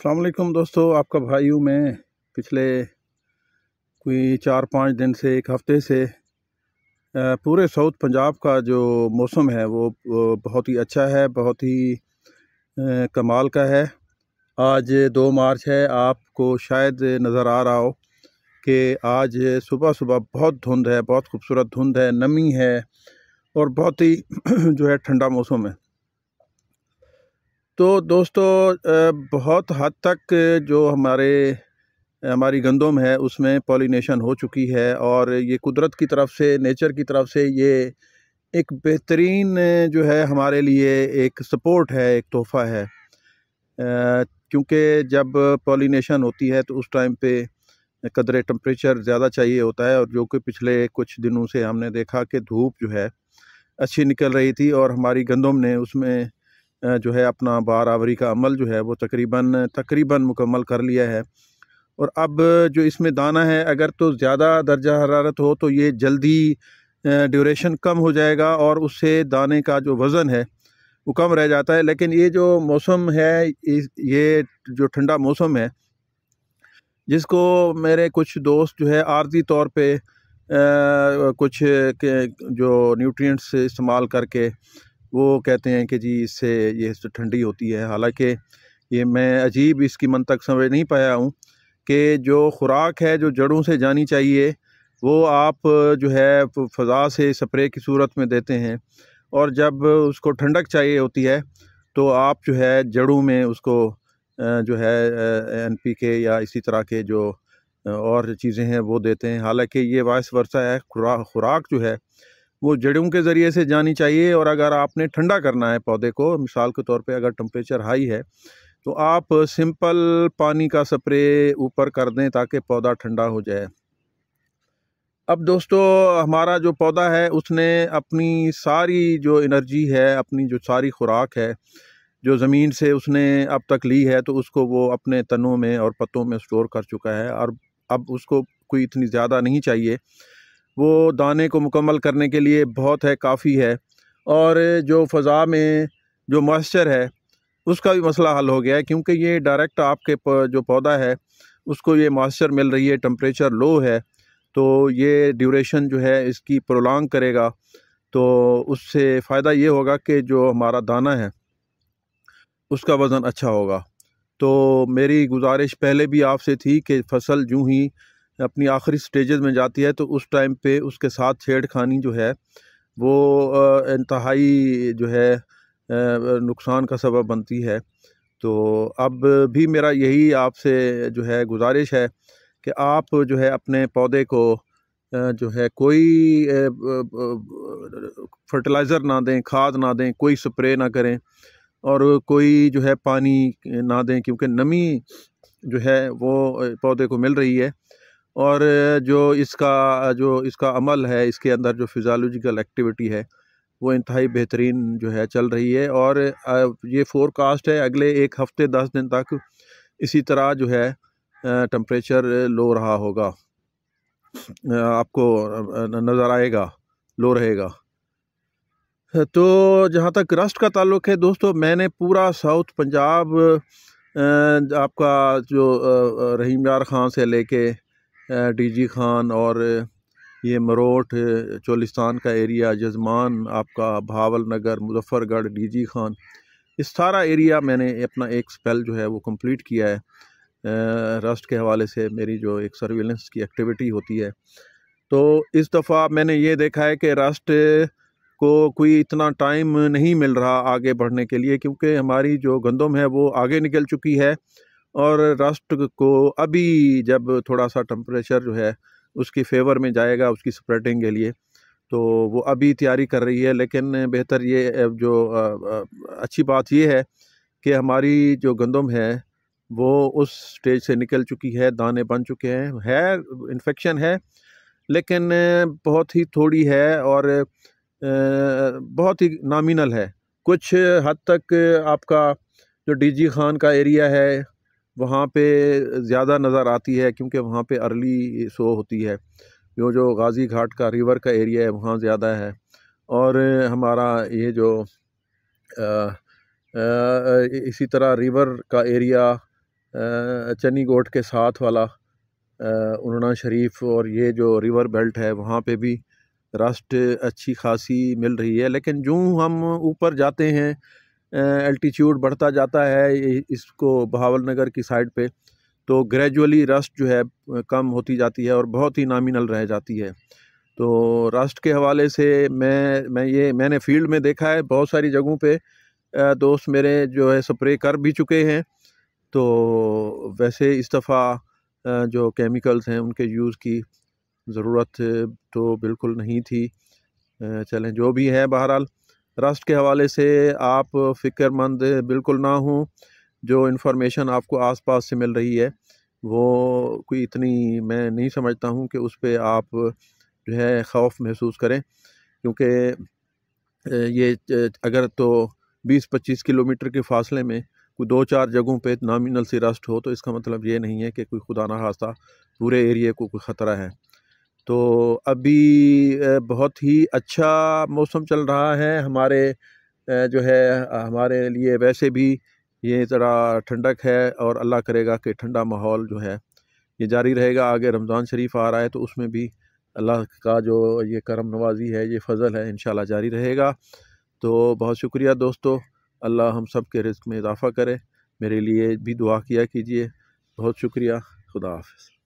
अस्सलाम वालेकुम दोस्तों, आपका भाई हूँ मैं। पिछले कोई 4-5 दिन से, एक हफ़्ते से पूरे साउथ पंजाब का जो मौसम है वो बहुत ही अच्छा है, बहुत ही कमाल का है। आज 2 मार्च है, आपको शायद नज़र आ रहा हो कि आज सुबह सुबह बहुत धुंध है, बहुत खूबसूरत धुंध है, नमी है और बहुत ही जो है ठंडा मौसम है। तो दोस्तों बहुत हद तक जो हमारी गंदम है उसमें पॉलिनेशन हो चुकी है और ये कुदरत की तरफ से, नेचर की तरफ से ये एक बेहतरीन जो है हमारे लिए एक सपोर्ट है, एक तोहफ़ा है। क्योंकि जब पॉलिनेशन होती है तो उस टाइम पे कदरे टेम्परेचर ज़्यादा चाहिए होता है, और जो कि पिछले कुछ दिनों से हमने देखा कि धूप जो है अच्छी निकल रही थी और हमारी गंदम ने उसमें जो है अपना बाराबरी का अमल जो है वो तकरीबन मुकम्मल कर लिया है। और अब जो इसमें दाना है, अगर तो ज़्यादा दर्जा हरारत हो तो ये जल्दी ड्यूरेशन कम हो जाएगा और उससे दाने का जो वज़न है वो कम रह जाता है। लेकिन ये जो मौसम है, ये जो ठंडा मौसम है, जिसको मेरे कुछ दोस्त जो है आर्जी तौर पे कुछ के जो न्यूट्रिएंट्स इस्तेमाल करके वो कहते हैं कि जी इससे ये ठंडी होती है। हालांकि ये मैं अजीब इसकी मंतक समझ नहीं पाया हूँ कि जो खुराक है जो जड़ों से जानी चाहिए वो आप जो है फ़ज़ा से स्प्रे की सूरत में देते हैं, और जब उसको ठंडक चाहिए होती है तो आप जो है जड़ों में उसको जो है NPK या इसी तरह के जो और चीज़ें हैं वो देते हैं। हालांकि ये वाइस वर्सा है, खुराक जो है वो जड़ों के ज़रिए से जानी चाहिए। और अगर आपने ठंडा करना है पौधे को, मिसाल के तौर पे अगर टेम्परेचर हाई है तो आप सिंपल पानी का स्प्रे ऊपर कर दें ताकि पौधा ठंडा हो जाए। अब दोस्तों, हमारा जो पौधा है उसने अपनी सारी जो एनर्जी है, अपनी जो सारी खुराक है जो ज़मीन से उसने अब तक ली है, तो उसको वो अपने तनों में और पत्तों में स्टोर कर चुका है। और अब उसको कोई इतनी ज़्यादा नहीं चाहिए, वो दाने को मुकम्मल करने के लिए बहुत है, काफ़ी है। और जो फ़ज़ा में जो मॉइस्चर है उसका भी मसला हल हो गया है, क्योंकि ये डायरेक्ट आपके जो पौधा है उसको ये मॉइस्चर मिल रही है, टेम्परेचर लो है, तो ये ड्यूरेशन जो है इसकी प्रोलॉन्ग करेगा। तो उससे फ़ायदा ये होगा कि जो हमारा दाना है उसका वज़न अच्छा होगा। तो मेरी गुजारिश पहले भी आपसे थी कि फ़सल जूँ ही अपनी आखिरी स्टेजेस में जाती है तो उस टाइम पे उसके साथ छेड़खानी जो है वो इंतहाई जो है नुकसान का सबब बनती है। तो अब भी मेरा यही आपसे जो है गुजारिश है कि आप जो है अपने पौधे को जो है कोई फर्टिलाइज़र ना दें, खाद ना दें, कोई स्प्रे ना करें और कोई जो है पानी ना दें, क्योंकि नमी जो है वो पौधे को मिल रही है। और जो इसका अमल है, इसके अंदर जो फिज़ियोलॉजिकल एक्टिविटी है वो इंतहाई बेहतरीन जो है चल रही है। और ये फ़ोरकास्ट है अगले 1 हफ़्ते 10 दिन तक इसी तरह जो है टेम्परेचर लो रहा होगा, आपको नज़र आएगा, लो रहेगा। तो जहाँ तक रस्ट का ताल्लुक़ है दोस्तों, मैंने पूरा साउथ पंजाब आपका जो रहीम यार ख़ान से लेके DG खान और ये मरोट, चोलिस्तान का एरिया, जज़मान, आपका भावल नगर, मुज़फ़्फ़रगढ़, DG खान, इस सारा एरिया मैंने अपना एक स्पेल जो है वो कंप्लीट किया है। रस्ट के हवाले से मेरी जो एक सर्विलेंस की एक्टिविटी होती है, तो इस दफ़ा मैंने ये देखा है कि रस्ट को कोई इतना टाइम नहीं मिल रहा आगे बढ़ने के लिए, क्योंकि हमारी जो गंदम है वो आगे निकल चुकी है। और रस्ट को अभी जब थोड़ा सा टेम्परेचर जो है उसकी फेवर में जाएगा उसकी स्प्रेडिंग के लिए, तो वो अभी तैयारी कर रही है। लेकिन बेहतर ये जो अच्छी बात ये है कि हमारी जो गंदम है वो उस स्टेज से निकल चुकी है, दाने बन चुके हैं। इन्फेक्शन है लेकिन बहुत ही थोड़ी है और बहुत ही नॉमिनल है। कुछ हद तक आपका जो DG खान का एरिया है वहाँ पे ज़्यादा नज़र आती है, क्योंकि वहाँ पे अर्ली शो होती है। जो गाज़ी घाट का रिवर का एरिया है वहाँ ज़्यादा है। और हमारा ये जो इसी तरह रिवर का एरिया चन्नी गोट के साथ वाला उन्ना शरीफ और ये जो रिवर बेल्ट है वहाँ पे भी रस्ट अच्छी खासी मिल रही है। लेकिन जो हम ऊपर जाते हैं, एल्टीट्यूड बढ़ता जाता है इसको बहावलनगर की साइड पे, तो ग्रेजुअली रस्ट जो है कम होती जाती है और बहुत ही नॉमिनल रह जाती है। तो रस्ट के हवाले से मैंने फील्ड में देखा है बहुत सारी जगहों पे, दोस्त मेरे जो है स्प्रे कर भी चुके हैं। तो वैसे इस दफ़ा जो केमिकल्स हैं उनके यूज़ की ज़रूरत तो बिल्कुल नहीं थी। चलें जो भी है, बहरहाल रस्ट के हवाले से आप फ़िक्रमंद बिल्कुल ना हों। जो इन्फॉर्मेशन आपको आसपास से मिल रही है वो कोई इतनी मैं नहीं समझता हूँ कि उस पे आप जो है खौफ महसूस करें, क्योंकि ये अगर तो 20-25 किलोमीटर के फासले में कोई 2-4 जगहों पे नॉमिनल सी रस्ट हो तो इसका मतलब ये नहीं है कि कोई खुदा ना खास्ता पूरे एरिए को कोई ख़तरा है। तो अभी बहुत ही अच्छा मौसम चल रहा है हमारे जो है हमारे लिए वैसे भी ये ज़रा ठंडक है और अल्लाह करेगा कि ठंडा माहौल जो है ये जारी रहेगा। आगे रमज़ान शरीफ आ रहा है तो उसमें भी अल्लाह का जो ये करम नवाज़ी है, ये फ़ज़ल है, इंशाल्लाह जारी रहेगा। तो बहुत शुक्रिया दोस्तों, अल्लाह हम सब के रिज़्क़ में इज़ाफ़ा करे। मेरे लिए भी दुआ किया कीजिए। बहुत शुक्रिया। खुदा हाफ़िज़।